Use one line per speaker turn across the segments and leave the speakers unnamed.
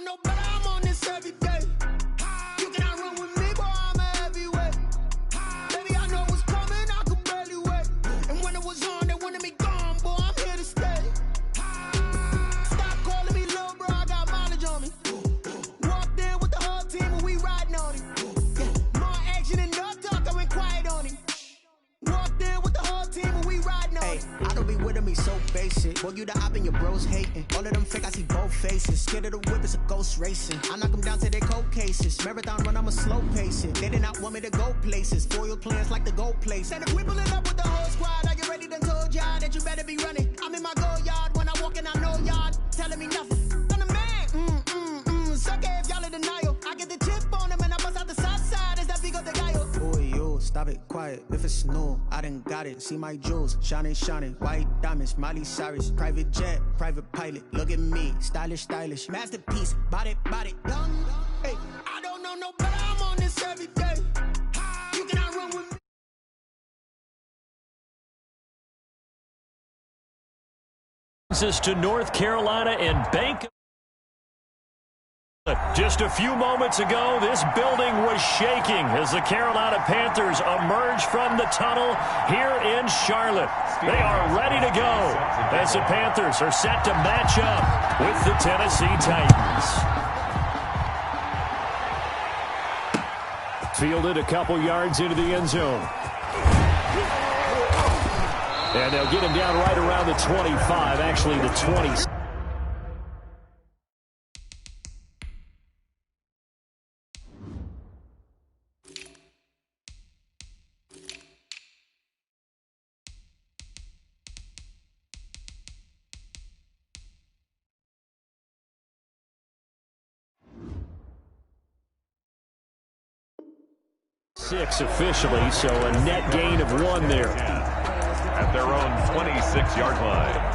know no better, I'm on this every day. You cannot run with me, boy, I'm a heavyweight. Baby, I know what's coming, I could barely wait. And when it was on, they wanted me gone, boy, I'm here to stay. Stop calling me little bro, I got mileage on me. Walked in with the whole team and we riding on him. Yeah, more action and no talk, I went quiet on him. Walked in with the whole team and we riding on him.
I don't be with me so basic. Boy, you the op and your bros hating. All of them fake, I see both faces. Scared of the whip, it's a ghost racing. I knock them down to their cold cases. Marathon run, I'm a slow pacing. They did not want me to go places. Foil plans like the gold place. And if we pulling up with the whole squad, are you ready? Done told y'all that you better be running. I'm in my go yard. When I walk in, I know y'all telling me nothing. I'm the man. Suck it if y'all in denial. I get the chip on them and I bust out the south side. Is that Vigo de Gallo? Boy, yo, stop it, quiet. If it's new, I done got it. See my jewels, shining, white diamonds, Miley Cyrus, private jet, private pilot. Look at me, stylish, masterpiece, body, young. Hey,
I don't know no better, I'm on this every day. You cannot run with me.
This to North Carolina and Bank. Just a few moments ago, this building was shaking as the Carolina Panthers emerge from the tunnel here in Charlotte. They are ready to go as the Panthers are set to match up with the Tennessee Titans. Fielded a couple yards into the end zone. And they'll get him down right around the 25, actually the 20. Six officially, so a net gain of 1 there.
At their own 26-yard line.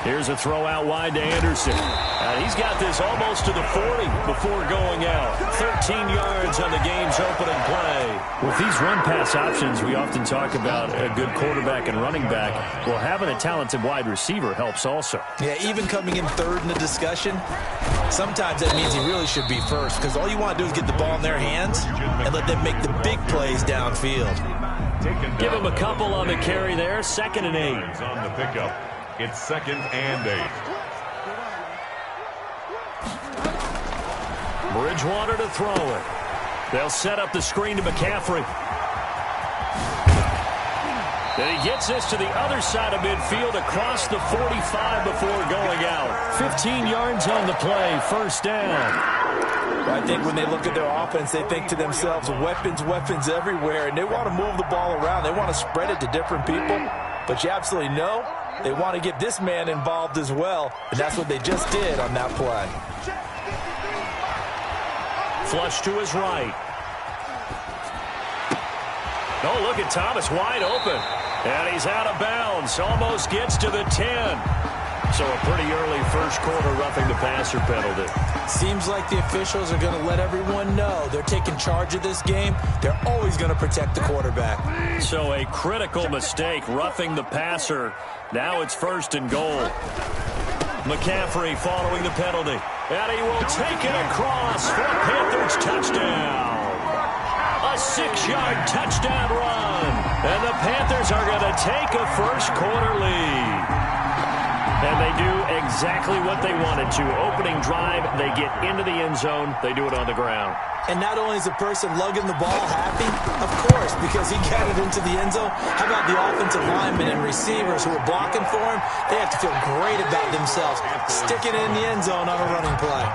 Here's a throw out wide to Anderson. He's got this almost to the 40 before going out. 13 yards on the game's opening play. With these run-pass options, we often talk about a good quarterback and running back. Well, having a talented wide receiver helps also.
Yeah, even coming in third in the discussion, sometimes that means he really should be first because all you want to do is get the ball in their hands and let them make the big plays downfield.
Give him a couple on the carry there. 2nd and 8.
On the pickup. It's 2nd and 8.
Bridgewater to throw it. They'll set up the screen to McCaffrey. Then he gets this to the other side of midfield across the 45 before going out. 15 yards on the play, 1st down.
Well, I think when they look at their offense, they think to themselves, weapons everywhere, and they want to move the ball around. They want to spread it to different people, but you absolutely know they want to get this man involved as well, and that's what they just did on that play.
Flush to his right. Oh, look at Thomas wide open. And he's out of bounds. Almost gets to the 10. So a pretty early first quarter roughing the passer penalty.
Seems like the officials are going to let everyone know they're taking charge of this game. They're always going to protect the quarterback.
So a critical mistake, roughing the passer. Now it's 1st and goal. McCaffrey following the penalty. And he will take it across for a Panthers touchdown. A 6-yard touchdown run. And the Panthers are going to take a first quarter lead. And they do exactly what they wanted to. Opening drive, they get into the end zone. They do it on the ground.
And not only is the person lugging the ball happy, of course, because he got it into the end zone. How about the offensive linemen and receivers who are blocking for him? They have to feel great about themselves, sticking it in the end zone on a running play.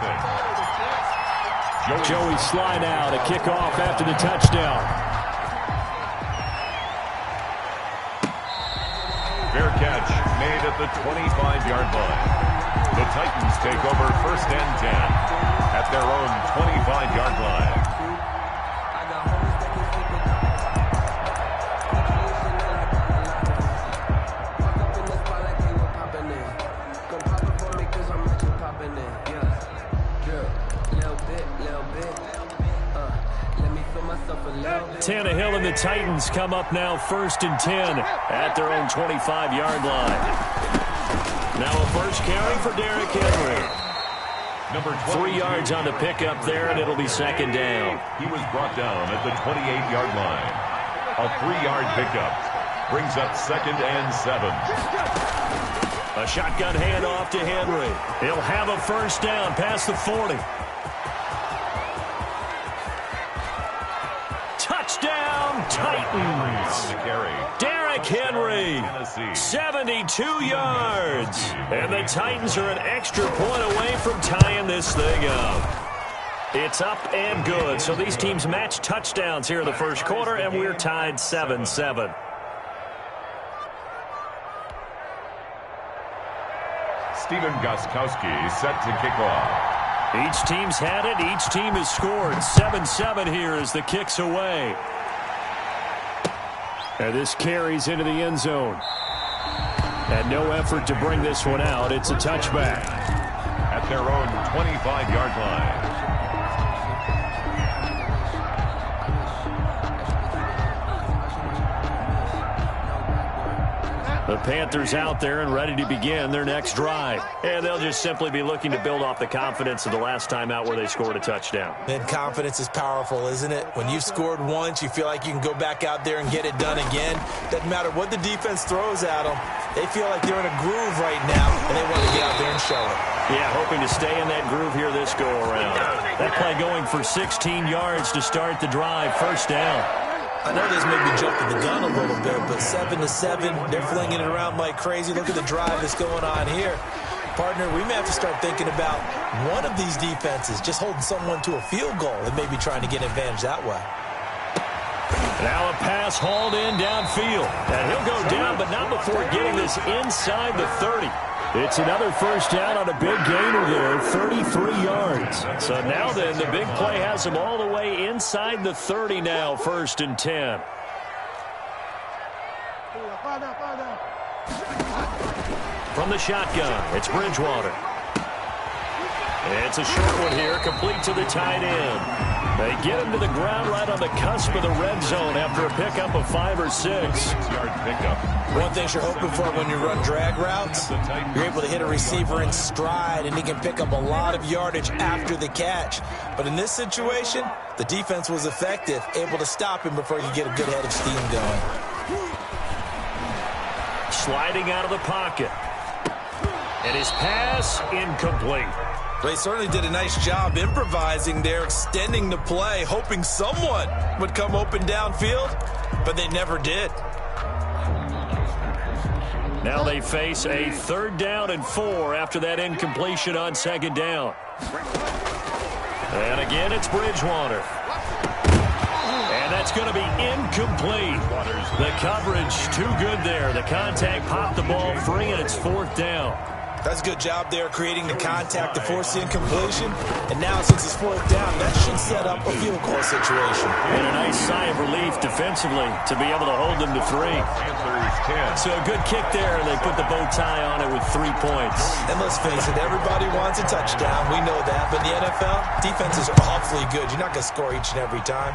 Joey slide out, a kickoff after the touchdown.
Fair catch made at the 25-yard line. The Titans take over 1st and 10 at their own 25-yard line.
Hill and the Titans come up now 1st and 10 at their own 25-yard line. Now a first carry for Derrick Henry. 3 yards on the pickup there, and it'll be 2nd down.
He was brought down at the 28-yard line. A 3-yard pickup brings up 2nd and 7.
A shotgun handoff to Henry. He'll have a first down past the 40. Touchdown, Titans. Derrick Henry, 72 yards. And the Titans are an extra point away from tying this thing up. It's up and good. So these teams match touchdowns here in the first quarter, and we're tied 7-7.
Steven Gostkowski set to kick off.
Each team's had it. Each team has scored. 7-7 here as the kick's away. And this carries into the end zone. And no effort to bring this one out. It's a touchback.
At their own 25-yard line.
The Panthers out there and ready to begin their next drive. And they'll just simply be looking to build off the confidence of the last time out where they scored a touchdown.
And confidence is powerful, isn't it? When you've scored once, you feel like you can go back out there and get it done again. Doesn't matter what the defense throws at them. They feel like they're in a groove right now, and they want to get out there and show it.
Yeah, hoping to stay in that groove here this go-around. That play going for 16 yards to start the drive. First down.
I know this may be jumping the gun a little bit, but 7-7, they're flinging it around like crazy. Look at the drive that's going on here. Partner, we may have to start thinking about one of these defenses just holding someone to a field goal and maybe trying to get an advantage that way.
Now a pass hauled in downfield. And he'll go down, but not before getting this inside the 30. It's another first down on a big gainer there, 33 yards. So now then, the big play has him all the way inside the 30 now, 1st and 10. From the shotgun, it's Bridgewater. It's a short one here, complete to the tight end. They get him to the ground right on the cusp of the red zone after a pickup of 5 or 6.
6-yard pickup.
One thing you're hoping for when you run drag routes, you're able to hit a receiver in stride, and he can pick up a lot of yardage after the catch. But in this situation, the defense was effective, able to stop him before he could get a good head of steam going.
Sliding out of the pocket. And his pass incomplete.
They certainly did a nice job improvising there, extending the play, hoping someone would come open downfield, but they never did.
Now they face a 3rd down and 4 after that incompletion on 2nd down. And again, it's Bridgewater. And that's going to be incomplete. The coverage too good there. The contact popped the ball free, and it's 4th down.
That's a good job there creating the contact to force the incompletion. And now since it's 4th down, that should set up a field goal situation.
And a nice sigh of relief defensively to be able to hold them to 3. So a good kick there, and they put the bow tie on it with 3 points.
And let's face it, everybody wants a touchdown. We know that. But in the NFL, defenses are awfully good. You're not going to score each and every time.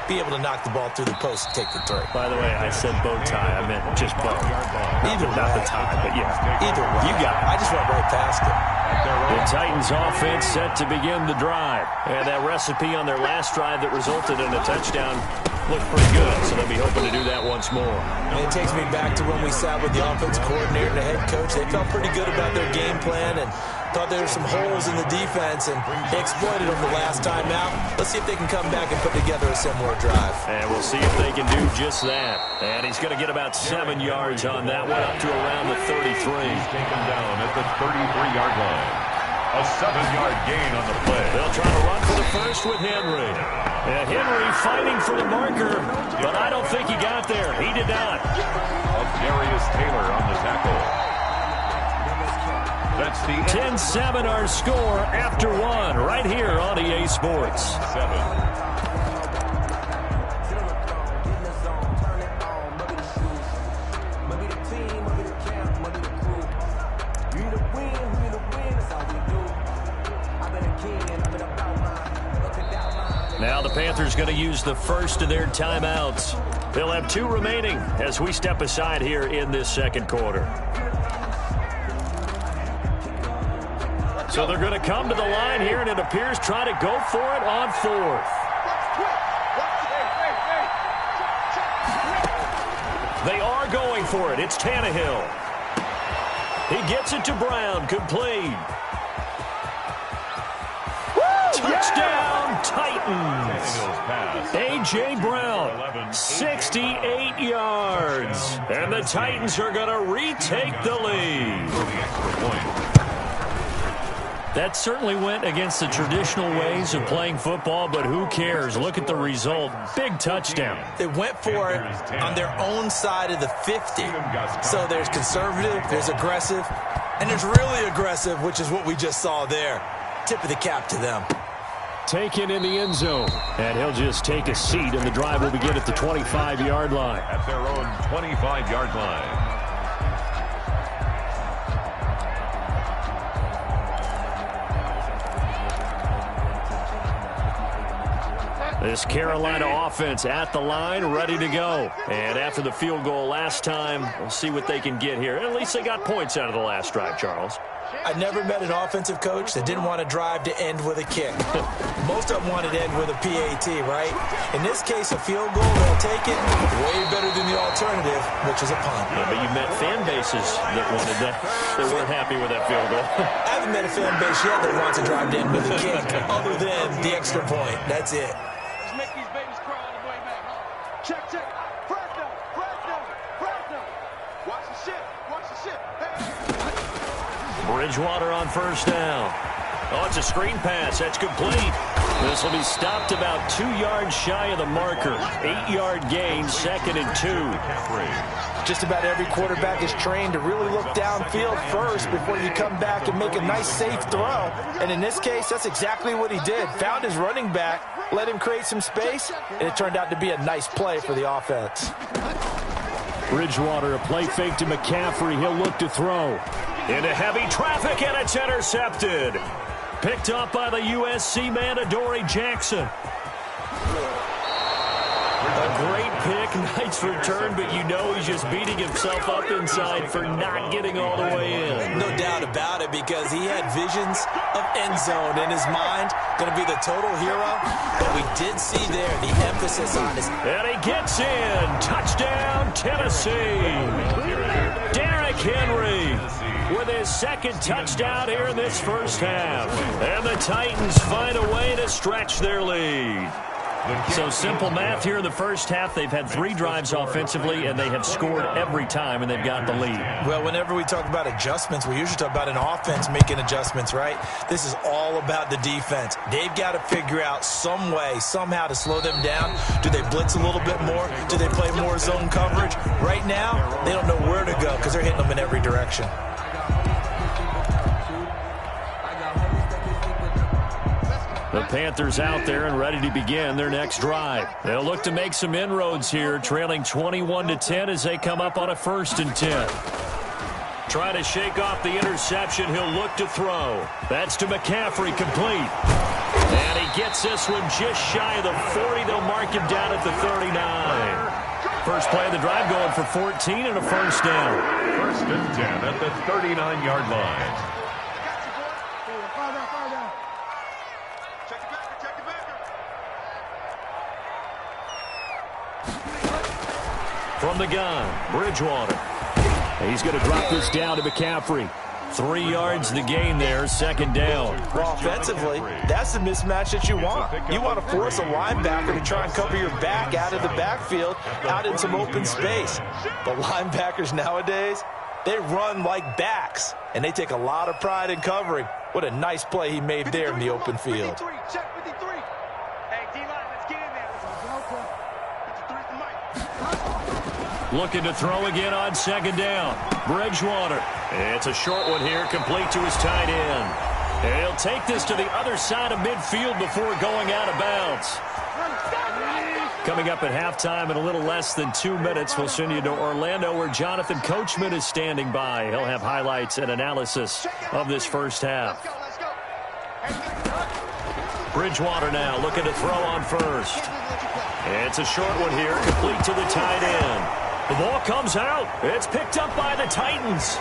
Be able to knock the ball through the post and take the 3.
By the way, I said bow tie. I meant just bow.
Either
not
way.
the tie, but yeah.
Either way.
You got it.
I just went right past it.
The Titans offense set to begin the drive. And that recipe on their last drive that resulted in a touchdown looked pretty good. So they'll be hoping to do that once more.
And it takes me back to when we sat with the offense coordinator and the head coach. They felt pretty good about their game plan and thought there were some holes in the defense, and they exploited them the last time out. Let's see if they can come back and put together a similar drive.
And we'll see if they can do just that. And he's going to get about 7 yards on that one, up to around the 33.
He's taken down at the 33-yard line. A 7-yard gain on the play.
They'll try to run for the first with Henry. And Henry fighting for the marker, but I don't think he got there. He did not.
Darius Taylor on the tackle. That's the
10-7 our score after 1 right here on EA Sports.
7.
Now Now the Panthers going to use the first of their timeouts. They'll have 2 remaining as we step aside here in this second quarter. So they're going to come to the line here, and it appears try to go for it on 4th. They are going for it. It's Tannehill. He gets it to Brown, complete. Touchdown, Titans. A.J. Brown, 68 yards. And the Titans are going to retake the lead. That certainly went against the traditional ways of playing football, but who cares? Look at the result. Big touchdown.
They went for it on their own side of the 50. So there's conservative, there's aggressive, and there's really aggressive, which is what we just saw there. Tip of the cap to them.
Taken in the end zone. And he'll just take a seat, and the drive will begin at the 25-yard line.
At their own 25-yard line.
This Carolina offense at the line, ready to go. And after the field goal last time, we'll see what they can get here. At least they got points out of the last drive, Charles.
I never met an offensive coach that didn't want to drive to end with a kick. Most of them wanted to end with a PAT, right? In this case, a field goal, they'll take it way better than the alternative, which is a punt.
Yeah, but you met fan bases that wanted that, that weren't happy with that field goal.
I haven't met a fan base yet that wants to drive to end with a kick, other than the extra point. That's it.
Make these babies crawl all the way back home. Check. Fresno. Watch the shit. Hey.
Bridgewater on first down. Oh, it's a screen pass. That's complete. This will be stopped about 2 yards shy of the marker. 8-yard gain, 2nd and 2.
Just about every quarterback is trained to really look downfield first before you come back and make a nice, safe throw. And in this case, that's exactly what he did. Found his running back, let him create some space, and it turned out to be a nice play for the offense.
Bridgewater, a play fake to McCaffrey. He'll look to throw. Into heavy traffic, and it's intercepted. Picked up by the USC man, Adoree Jackson. A great pick, nice return, but you know he's just beating himself up inside for not getting all the way in.
No doubt about it, because he had visions of end zone in his mind. Going to be the total hero, but we did see there the emphasis on his...
And he gets in. Touchdown, Tennessee. Derrick Henry with his 2nd touchdown here in this first half. And the Titans find a way to stretch their lead. So simple math here in the first half. They've had 3 drives offensively, and they have scored every time, and they've got the lead.
Well, whenever we talk about adjustments, we usually talk about an offense making adjustments, right? This is all about the defense. They've got to figure out some way, somehow to slow them down. Do they blitz a little bit more? Do they play more zone coverage? Right now, they don't know where to go because they're hitting them in every direction.
The Panthers out there and ready to begin their next drive. They'll look to make some inroads here, trailing 21-10 as they come up on a 1st and 10. Try to shake off the interception. He'll look to throw. That's to McCaffrey, complete. And he gets this one just shy of the 40. They'll mark him down at the 39. First play of the drive going for 14 and a 1st down.
1st and 10 at the 39-yard line.
From the gun, Bridgewater. He's going to drop this down to McCaffrey. 3 yards the gain there, 2nd down.
Well, offensively, that's the mismatch that you want. You want to force a linebacker to try and cover your back out of the backfield, out in some open space. But linebackers nowadays, they run like backs, and they take a lot of pride in covering. What a nice play he made there in the open field.
Check 53. Hey, D-line, let's get in there. 53's the mic.
Looking to throw again on 2nd down. Bridgewater. It's a short one here, complete to his tight end. And he'll take this to the other side of midfield before going out of bounds. Coming up at halftime in a little less than 2 minutes, we'll send you to Orlando where Jonathan Coachman is standing by. He'll have highlights and analysis of this first half. Bridgewater now looking to throw on first. It's a short one here, complete to the tight end. The ball comes out. It's picked up by the Titans.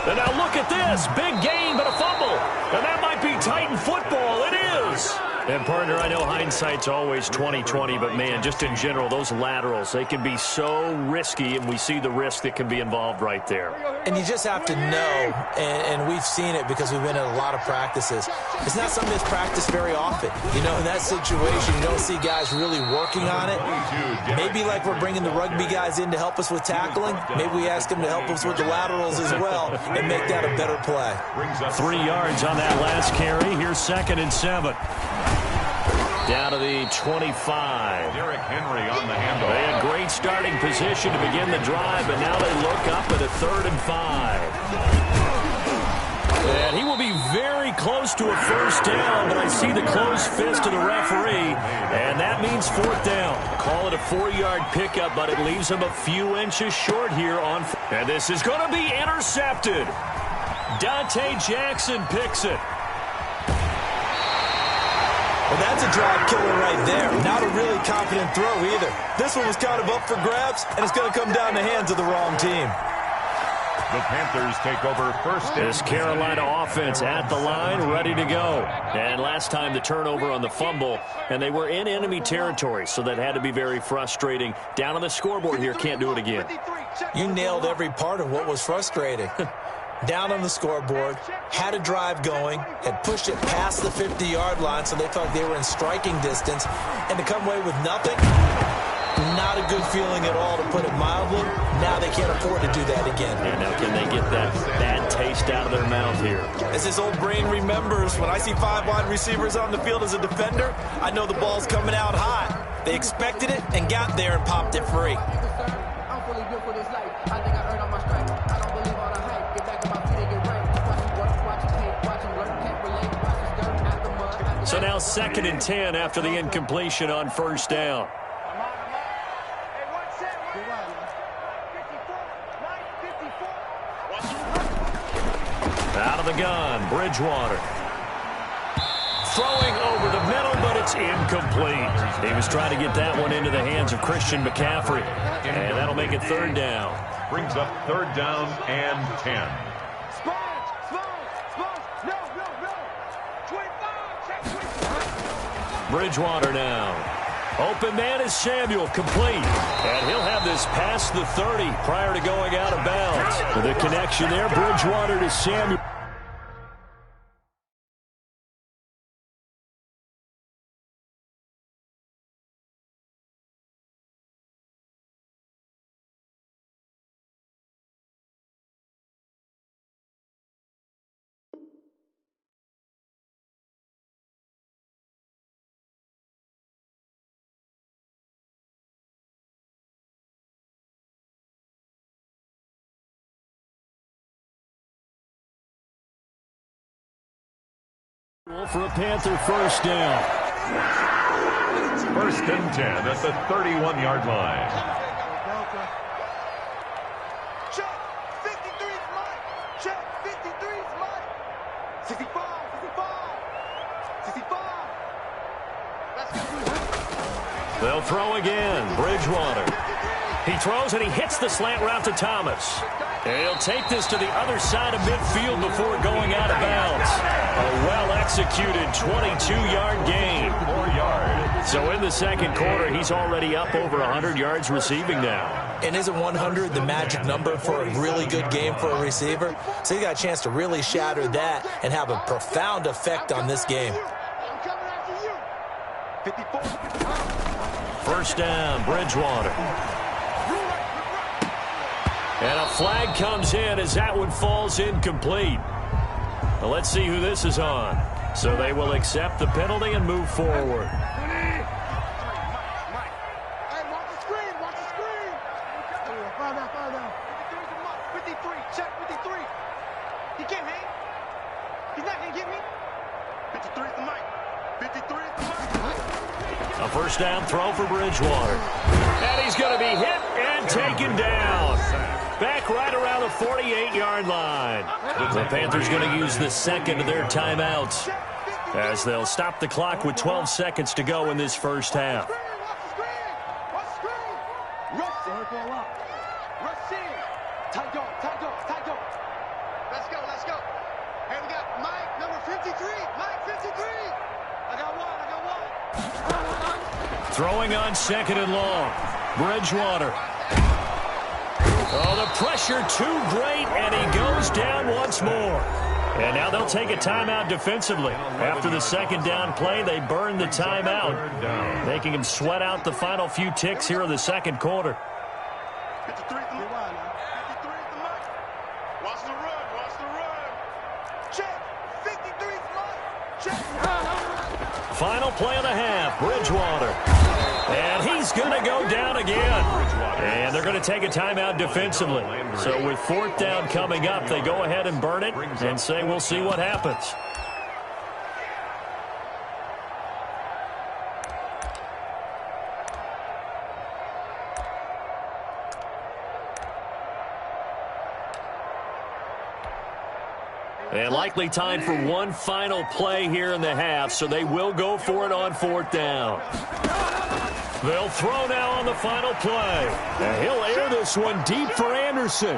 And now look at this. Big gain, but a fumble. And that might be Titan football. It is. And, partner, I know hindsight's always 20/20, but, man, just in general, those laterals, they can be so risky, and we see the risk that can be involved right there.
And you just have to know, and we've seen it because we've been in a lot of practices. It's not something that's practiced very often. You know, in that situation, you don't see guys really working on it. Maybe like we're bringing the rugby guys in to help us with tackling. Maybe we ask them to help us with the laterals as well and make that a better play.
3 yards on that last carry. Here's 2nd and 7. Down to the 25.
Derrick Henry on the handoff.
They had great starting position to begin the drive, but now they look up at a 3rd and 5. And he will be very close to a first down, but I see the closed fist of the referee, and that means 4th down. Call it a 4-yard pickup, but it leaves him a few inches short here on. And this is going to be intercepted. Dante Jackson picks it.
Well, that's a drive killer right there. Not a really confident throw either. This one was kind of up for grabs, and it's going to come down the hands of the wrong team.
The Panthers take over first.
This Carolina offense at the line, ready to go. And last time the turnover on the fumble, and they were in enemy territory, so that had to be very frustrating. Down on the scoreboard here, can't do it again.
You nailed every part of what was frustrating. Down on the scoreboard, had a drive going, had pushed it past the 50-yard line, so they thought they were in striking distance, and to come away with nothing, not a good feeling at all, to put it mildly. Now they can't afford to do that again.
And now can they get that bad taste out of their mouth here?
As this old brain remembers, when I see 5 wide receivers on the field as a defender, I know the ball's coming out hot. They expected it and got there and popped it free.
So now 2nd and 10 after the incompletion on first down. Out of the gun, Bridgewater. Throwing over the middle, but it's incomplete. He was trying to get that one into the hands of Christian McCaffrey. And that'll make it 3rd down.
Brings up 3rd down and 10.
Bridgewater now. Open man is Samuel, complete. And he'll have this past the 30 prior to going out of bounds. The connection there, Bridgewater to Samuel. For a Panther first down.
1st and 10 at the 31-yard line.
Check, 53's mine. Check, 53's mine. 65, 65, 65.
They'll throw again. Bridgewater. He throws and he hits the slant route to Thomas. And he'll take this to the other side of midfield before going out of bounds. A well-executed 22-yard gain.
4 yards.
So in the 2nd quarter, he's already up over 100 yards receiving now.
And isn't 100 the magic number for a really good game for a receiver? So he got a chance to really shatter that and have a profound effect on this game.
First down, Bridgewater. And a flag comes in as that one falls incomplete. Well, let's see who this is on. So they will accept the penalty and move forward.
Hey, watch the screen, watch the screen. Foul down, foul down. 53, check 53. He can't hang. He's not going to get me. 53 is the mic. 53 is the mic.
A first down throw for Bridgewater. And he's going to be hit and taken down. back right around the 48-yard line. The Panthers going to use the second of their timeouts as they'll stop the clock with 12 seconds to go in this first half.
Let's go. Hey, we got Mike, number 53. Mike, 53. I got one.
Throwing on second and long. Bridgewater. Oh, the pressure too great, and he goes down once more. And now they'll take a timeout defensively. After the second down play, they burn the timeout, making him sweat out the final few ticks here in the second quarter.
53 at the line. 53 at the mic. Watch the run. Check. 53 at the mic. Check.
Final play of the half, Bridgewater. And he's going to go down again. And they're going to take a timeout defensively. So with fourth down coming up, they go ahead and burn it and say we'll see what happens. And likely time for one final play here in the half, so they will go for it on fourth down. They'll throw now on the final play. And he'll air this one deep for Anderson. And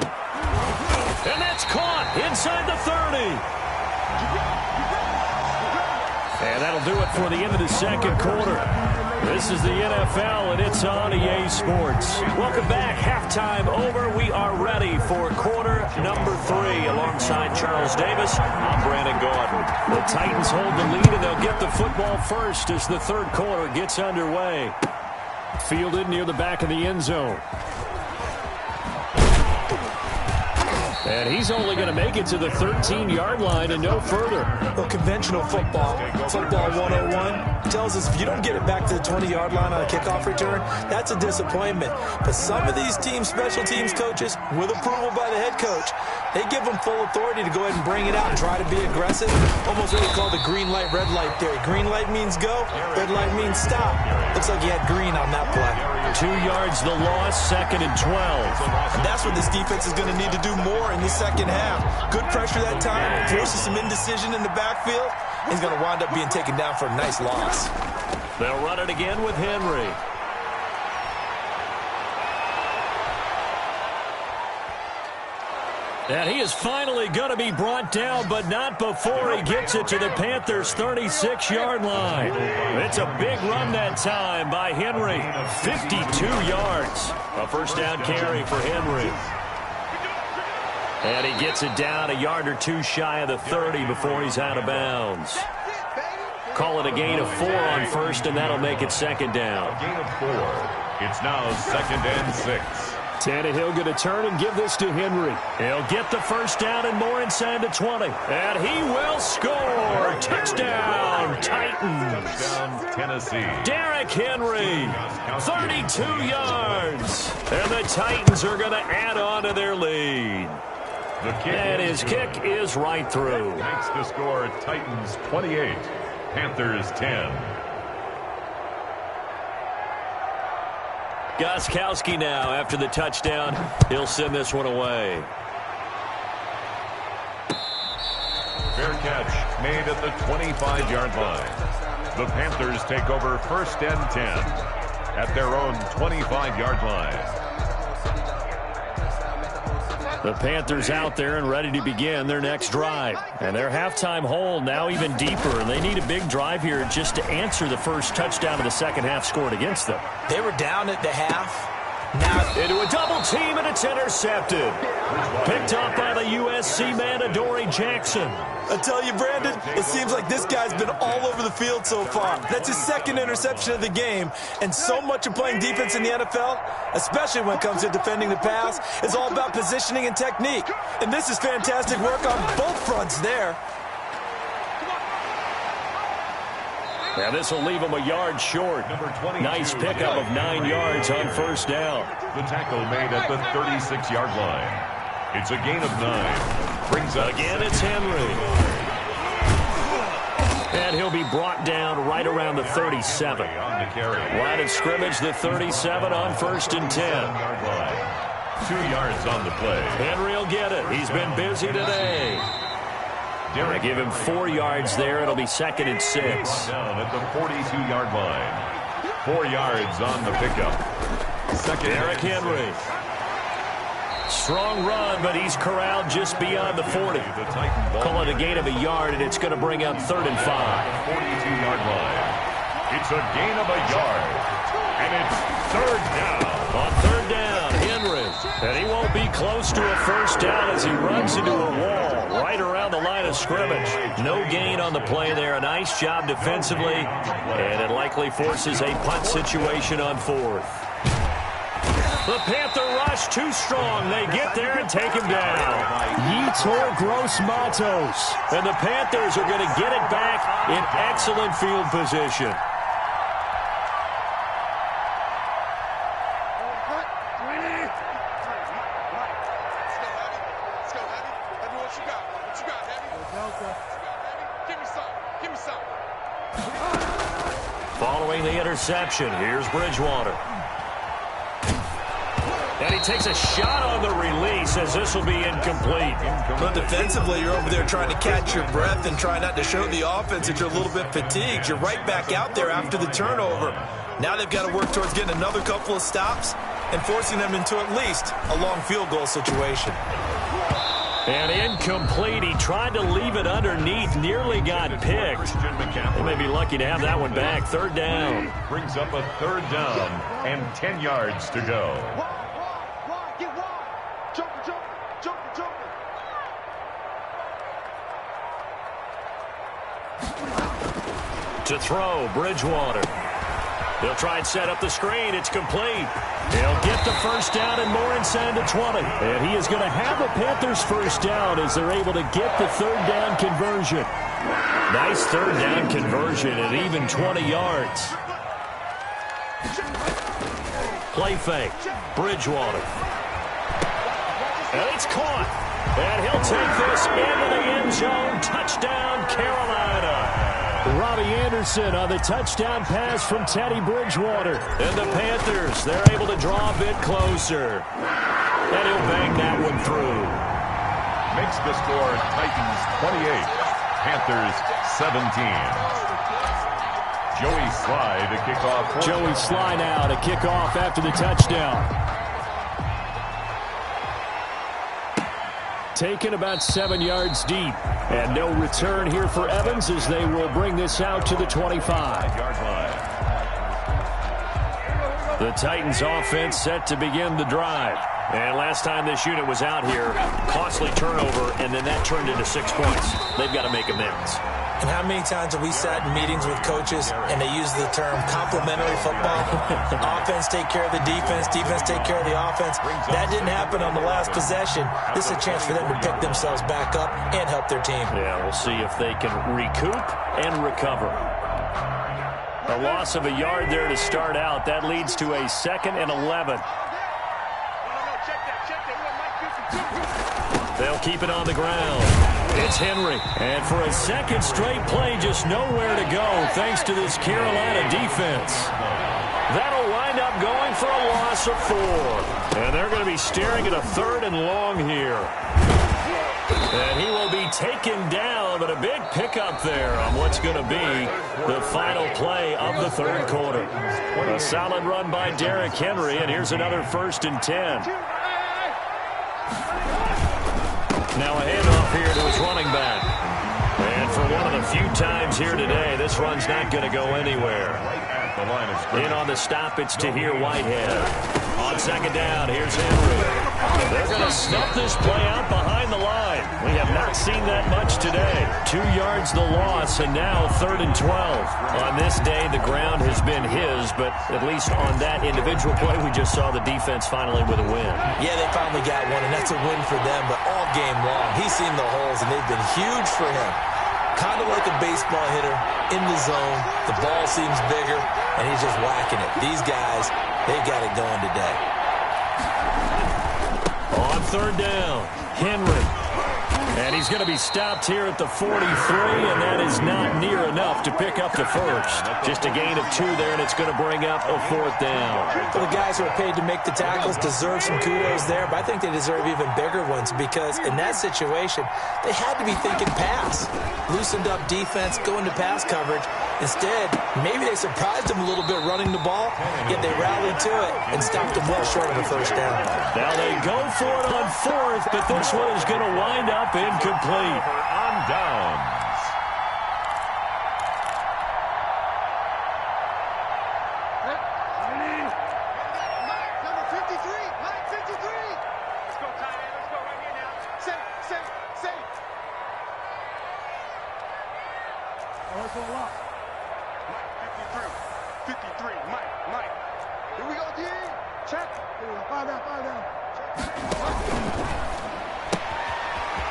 that's caught inside the 30. And that'll do it for the end of the second quarter. This is the NFL, and it's on EA Sports. Welcome back. Halftime over. We are ready for quarter number 3. Alongside Charles Davis, I'm Brandon Gordon. The Titans hold the lead, and they'll get the football first as the third quarter gets underway. Fielded near the back of the end zone. And he's only going to make it to the 13-yard line and no further.
Well, conventional football 101, tells us if you don't get it back to the 20-yard line on a kickoff return, that's a disappointment. But some of these special teams coaches, with approval by the head coach, they give them full authority to go ahead and bring it out and try to be aggressive. Almost what we call the green light, red light theory. Green light means go, red light means stop. Looks like he had green on that play.
2 yards the loss, second and 12.
And that's what this defense is going to need to do more in the second half. Good pressure that time, forces some indecision in the backfield. He's going to wind up being taken down for a nice loss.
They'll run it again with Henry. And he is finally going to be brought down, but not before he gets it to the Panthers' 36-yard line. It's a big run that time by Henry. 52 yards. A first down carry for Henry. And he gets it down a yard or two shy of the 30 before he's out of bounds. Call it a gain of 4 on first, and that'll make it second down.
A gain of 4. It's now second and 6.
Tannehill going to turn and give this to Henry. He'll get the first down and more inside the 20. And he will score. Touchdown, Titans.
Touchdown, Tennessee.
Derrick Henry, 32 yards. And the Titans are going to add on to their lead. And his kick is right through.
Makes the score Titans 28, Panthers 10.
Gostkowski now after the touchdown. He'll send this one away.
Fair catch made at the 25-yard line. The Panthers take over first and 10 at their own 25-yard line.
The Panthers out there and ready to begin their next drive. And their halftime hole now even deeper. And they need a big drive here just to answer the first touchdown of the second half scored against them.
They were down at the half. Now
into a double team, and it's intercepted. Picked up by the USC man, Adoree Jackson.
I tell you, Brandon, it seems like this guy's been all over the field so far. That's his second interception of the game. And so much of playing defense in the NFL, especially when it comes to defending the pass, is all about positioning and technique. And this is fantastic work on both fronts there.
Now this will leave him a yard short. Nice pickup of 9 yards on first down.
The tackle made at the 36-yard line. It's a gain of 9. Brings up
again, it's Henry. And he'll be brought down right around the 37.
on the carry.
Line of scrimmage, the 37 on first and 10.
yards on the play.
Henry will get it. He's been busy today. I give him 4 yards there. It'll be 2nd and 6.
Down at the 42-yard line. 4 yards on the pickup.
Derrick Henry. Strong run, but he's corralled just beyond the 40. Call it a gain of a yard, and it's going to bring up 3rd and 5.
42-yard line. It's a gain of a yard. And it's 3rd down.
On 3rd down, Henry. And he won't be close to a first down as he runs into a wall right around the line of scrimmage. No gain on the play there. A nice job defensively. And it likely forces a punt situation on 4th. The Panther rush too strong. They get there and take him down. Yetur Gross-Matos. And the Panthers are going to get it back in excellent field position. Following the interception, here's Bridgewater. And he takes a shot on the release as this will be incomplete.
But defensively, you're over there trying to catch your breath and try not to show the offense that you're a little bit fatigued. You're right back out there after the turnover. Now they've got to work towards getting another couple of stops and forcing them into at least a long field goal situation.
And incomplete. He tried to leave it underneath, nearly got picked. They may be lucky to have that one back. 3rd down.
Brings up a 3rd down and 10 yards to go.
To throw, Bridgewater. They'll try and set up the screen. It's complete. They'll get the first down and more inside the 20. And he is going to have the Panthers first down as they're able to get the 3rd down conversion. Nice 3rd down conversion at even 20 yards. Play fake. Bridgewater. And it's caught. And he'll take this into the end zone. Touchdown, Carolina. Robbie Anderson on the touchdown pass from Teddy Bridgewater. And the Panthers, they're able to draw a bit closer. And he'll bang that one through.
Makes the score Titans 28, Panthers 17. Joey Sly to kick off.
Joey Sly now to kick off after the touchdown. Taken about 7 yards deep. And no return here for Evans as they will bring this out to the 25-yard line. The Titans offense set to begin the drive. And last time this unit was out here, costly turnover, and then that turned into 6 points. They've got to make amends.
And how many times have we sat in meetings with coaches and they use the term complementary football? Offense take care of the defense, defense take care of the offense. That didn't happen on the last possession. This is a chance for them to pick themselves back up and help their team.
Yeah, we'll see if they can recoup and recover. A loss of a yard there to start out. That leads to a 2nd and 11. They'll keep it on the ground. It's Henry. And for a second straight play, just nowhere to go thanks to this Carolina defense. That'll wind up going for a loss of 4. And they're going to be staring at a 3rd and long here. And he will be taken down, but a big pickup there on what's going to be the final play of the 3rd quarter. A solid run by Derrick Henry, and here's another 1st and 10. Now a handoff here to his running back. And for one of the few times here today, this run's not going to go anywhere. In on the stop, it's Tahir Whitehead. On 2nd down, here's Henry. They're going to snuff this play out behind the line. We have not seen that much today. 2 yards the loss, and now 3rd and 12. On this day, the ground has been his, but at least on that individual play, we just saw the defense finally with a win.
Yeah, they finally got one, and that's a win for them, but all game long, he's seen the holes, and they've been huge for him. Kind of like a baseball hitter in the zone. The ball seems bigger, and he's just whacking it. These guys, they've got it going today.
On 3rd down, Henry. And he's going to be stopped here at the 43, and that is not near enough to pick up the first. Just a gain of 2 there, and it's going to bring up a 4th down.
Well, the guys who are paid to make the tackles deserve some kudos there, but I think they deserve even bigger ones because in that situation, they had to be thinking pass. Loosened up defense, going to pass coverage. Instead, maybe they surprised him a little bit running the ball, yet they rallied to it and stopped him well short of a first down.
Now they go for it on 4th, but this one is going to wind up incomplete.
On downs.
Number 53. Mike 53. Let's go, tight end. Let's go right here now. Safe. Let's go up. Mike 53. Mike. Here we go, D. Check. Here we go. 5 down.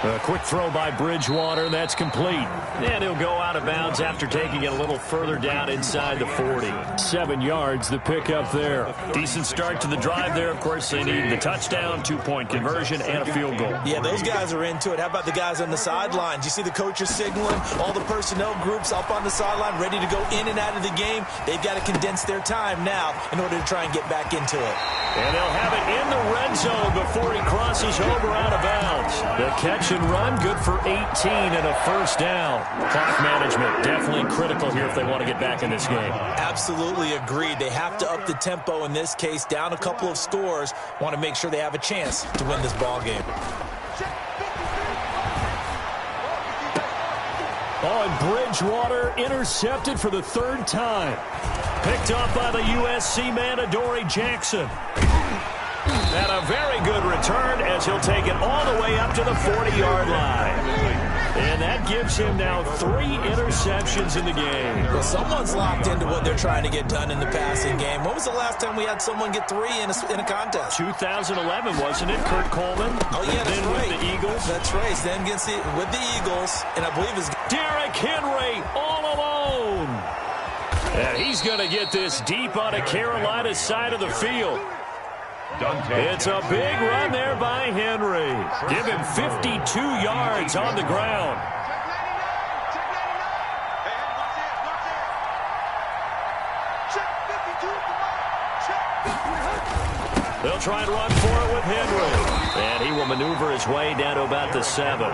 A quick throw by Bridgewater. That's complete. And he'll go out of bounds after taking it a little further down inside the 40. 7 yards, the pickup there. Decent start to the drive there. Of course, they need the touchdown, 2-point conversion, and a field goal.
Yeah, those guys are into it. How about the guys on the sidelines? You see the coaches signaling, all the personnel groups up on the sideline, ready to go in and out of the game. They've got to condense their time now in order to try and get back into it.
And they'll have it in the red zone before he crosses over out of bounds. The catch and run, good for 18 and a first down. Clock management, definitely critical here if they want to get back in this game.
Absolutely agreed. They have to up the tempo in this case, down a couple of scores. Want to make sure they have a chance to win this ball game.
Oh, and Bridgewater intercepted for the 3rd time. Picked off by the USC man, Adoree Jackson. And a very good return as he'll take it all the way up to the 40-yard line. And that gives him now 3 interceptions in the game.
Well, someone's locked into what they're trying to get done in the passing game. When was the last time we had someone get 3 in a contest?
2011, wasn't it? Kurt Coleman.
Oh, yeah, that's
then
right.
With the Eagles.
That's right. Then with the Eagles, and I believe it's
Derrick Henry all alone. And he's going to get this deep on a Carolina side of the field. It's a big run there by Henry. Give him 52 yards on the ground. They'll try and run for it with Henry. And he will maneuver his way down to about the 7.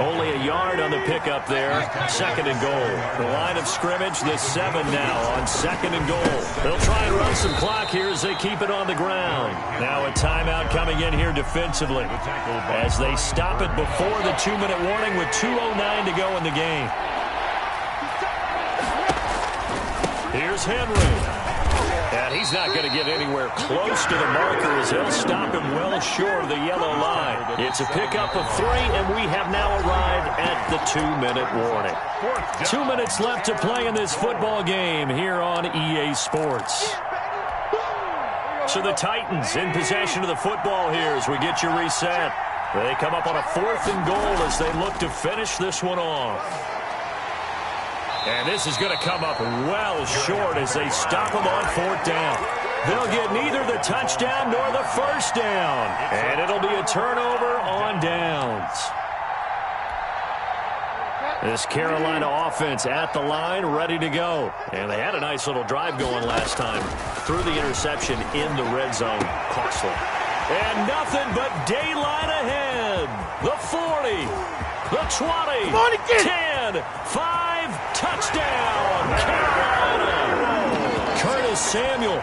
Only a yard on the pickup there. 2nd and goal. The line of scrimmage, the 7 now on 2nd and goal. They'll try and run some clock here as they keep it on the ground. Now a timeout coming in here defensively as they stop it before the 2-minute warning with 2:09 to go in the game. Here's Henry. And he's not going to get anywhere close to the marker as they'll stop him well short of the yellow line. It's a pickup of 3, and we have now arrived at the 2-minute warning. 2 minutes left to play in this football game here on EA Sports. So the Titans in possession of the football here as we get you reset. They come up on a 4th and goal as they look to finish this one off. And this is going to come up well short as they stop him on 4th down. They'll get neither the touchdown nor the first down. And it'll be a turnover on downs. This Carolina offense at the line, ready to go. And they had a nice little drive going last time. Threw the interception in the red zone. Costly. And nothing but daylight ahead. The 40, the 20, 10, 5, touchdown, Carolina. Curtis Samuel,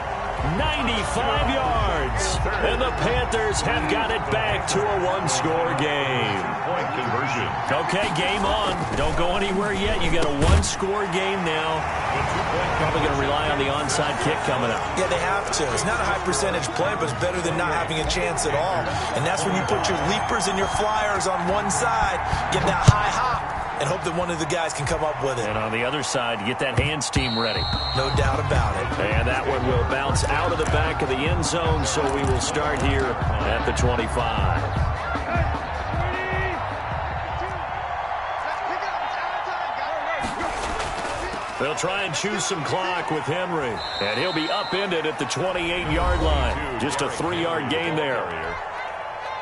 95 yards. And the Panthers have got it back to a 1-score game.
Point conversion.
Okay, game on. Don't go anywhere yet. You got a 1-score game now. Probably going to rely on the onside kick coming up.
Yeah, they have to. It's not a high percentage play, but it's better than not having a chance at all. And that's when you put your leapers and your flyers on one side, get that high hop, and hope that one of the guys can come up with it.
And on the other side, get that hands team ready.
No doubt about it.
And that one will bounce out of the back of the end zone, so we will start here at the 25. They'll try and choose some clock with Henry. And he'll be upended at the 28-yard line. Just a 3-yard gain there.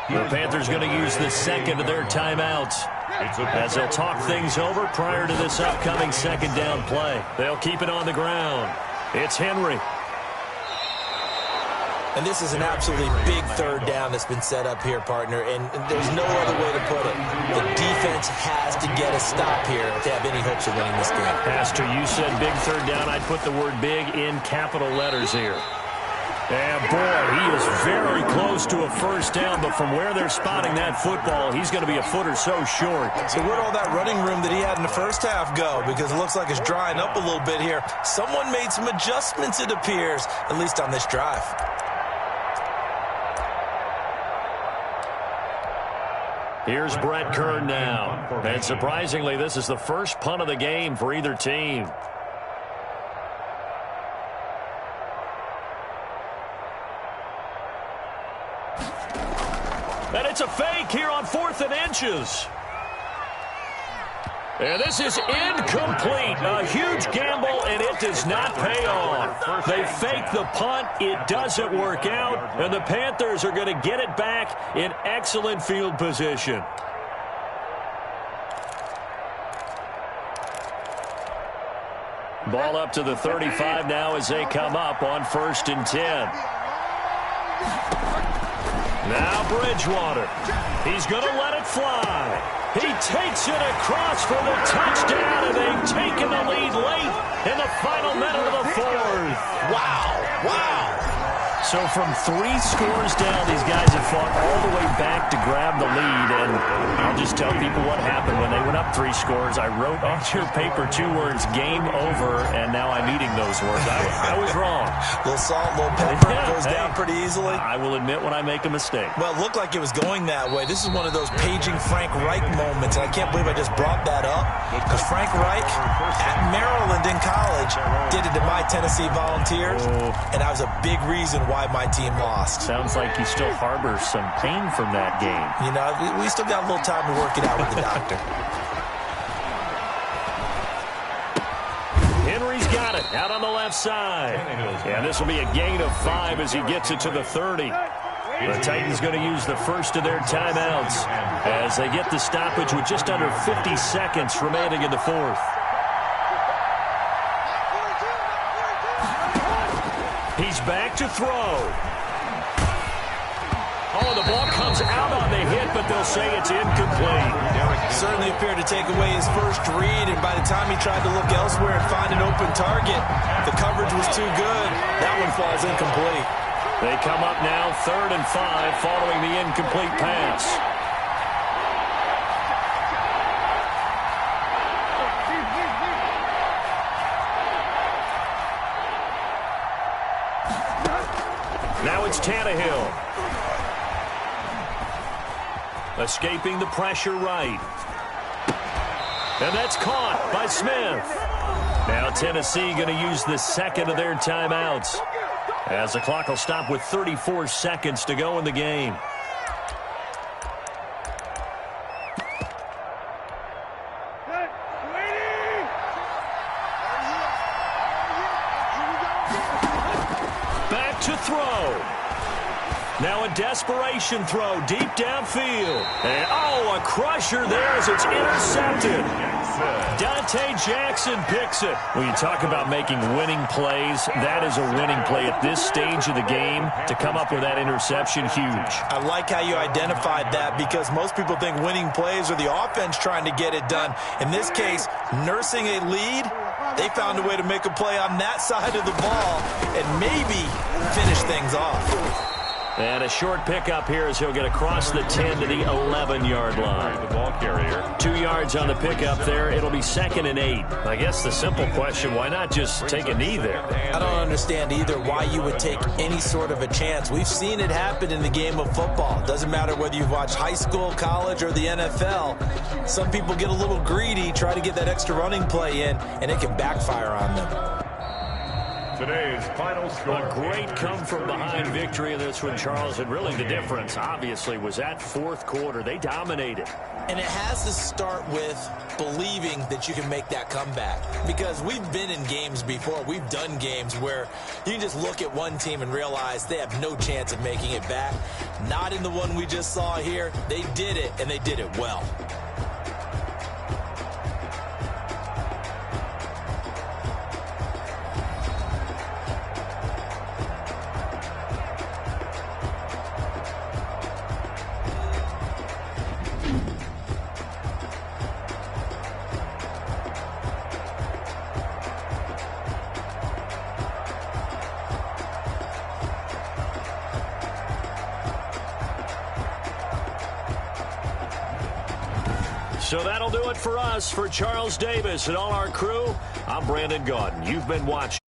The Panthers going to use the second of their timeouts. as they'll talk things over prior to this upcoming second down play. They'll keep it on the ground. It's Henry.
And this is an absolutely big third down that's been set up here, partner, and there's no other way to put it. The defense has to get a stop here if they have any hopes of winning this game.
Pastor, you said big third down. I'd put the word big in capital letters here. And, boy, he is very close to a first down, but from where they're spotting that football, he's going to be a foot or so short.
So where'd all that running room that he had in the first half go? Because it looks like it's drying up a little bit here. Someone made some adjustments, it appears, at least on this drive.
Here's Brett Kern now. And surprisingly, this is the first punt of the game for either team. And it's a fake here on 4th and inches. And this is incomplete. A huge gamble, and it does not pay off. They fake the punt. It doesn't work out, and the Panthers are going to get it back in excellent field position. Ball up to the 35 now as they come up on 1st and 10. Now Bridgewater. He's going to let it fly. He takes it across for the touchdown, and they've taken the lead late in the final minute of the 4th.
Wow.
So from 3 scores down, these guys have fought all the way back to grab the lead, and I'll just tell people what happened when they went up 3 scores. I wrote on your paper 2 words, game over, and now I'm eating those words. I was wrong.
A little salt, a little pepper, goes down pretty easily.
I will admit when I make a mistake.
Well, it looked like it was going that way. This is one of those paging Frank Reich moments, and I can't believe I just brought that up, because Frank Reich at Maryland in college did it to my Tennessee Volunteers, and that was a big reason why my team lost.
Sounds like he still harbors some pain from that game.
You know, we still got a little time to work it out with the doctor.
Henry's got it out on the left side. And this will be a gain of 5 as he gets it to the 30. The Titans going to use the first of their timeouts as they get the stoppage with just under 50 seconds remaining in the 4th. He's back to throw. Oh, the ball comes out on the hit, but they'll say it's incomplete.
Certainly appeared to take away his first read, and by the time he tried to look elsewhere and find an open target, the coverage was too good. That one falls incomplete.
They come up now 3rd and 5 following the incomplete pass. Now it's Tannehill. Escaping the pressure right. And that's caught by Smith. Now Tennessee going to use the second of their timeouts, as the clock will stop with 34 seconds to go in the game. Back to throw. Now a desperation throw deep downfield. And, a crusher there as it's intercepted. Dante Jackson picks it. When you talk about making winning plays, that is a winning play at this stage of the game. To come up with that interception, huge.
I like how you identified that, because most people think winning plays are the offense trying to get it done. In this case, nursing a lead, they found a way to make a play on that side of the ball and maybe finish things off.
And a short pickup here as he'll get across the 10 to the 11-yard line.
The ball carrier.
2 yards on the pickup there. It'll be 2nd and 8. I guess the simple question, why not just take a knee there?
I don't understand either why you would take any sort of a chance. We've seen it happen in the game of football. It doesn't matter whether you've watched high school, college, or the NFL. Some people get a little greedy, try to get that extra running play in, and it can backfire on them.
Today's final score.
A great come-from-behind victory in this one, Charles. And really the difference, obviously, was that 4th quarter. They dominated.
And it has to start with believing that you can make that comeback. Because we've been in games before. We've done games where you can just look at one team and realize they have no chance of making it back. Not in the one we just saw here. They did it, and they did it well.
So that'll do it for us. For Charles Davis and all our crew, I'm Brandon Gaudin. You've been watching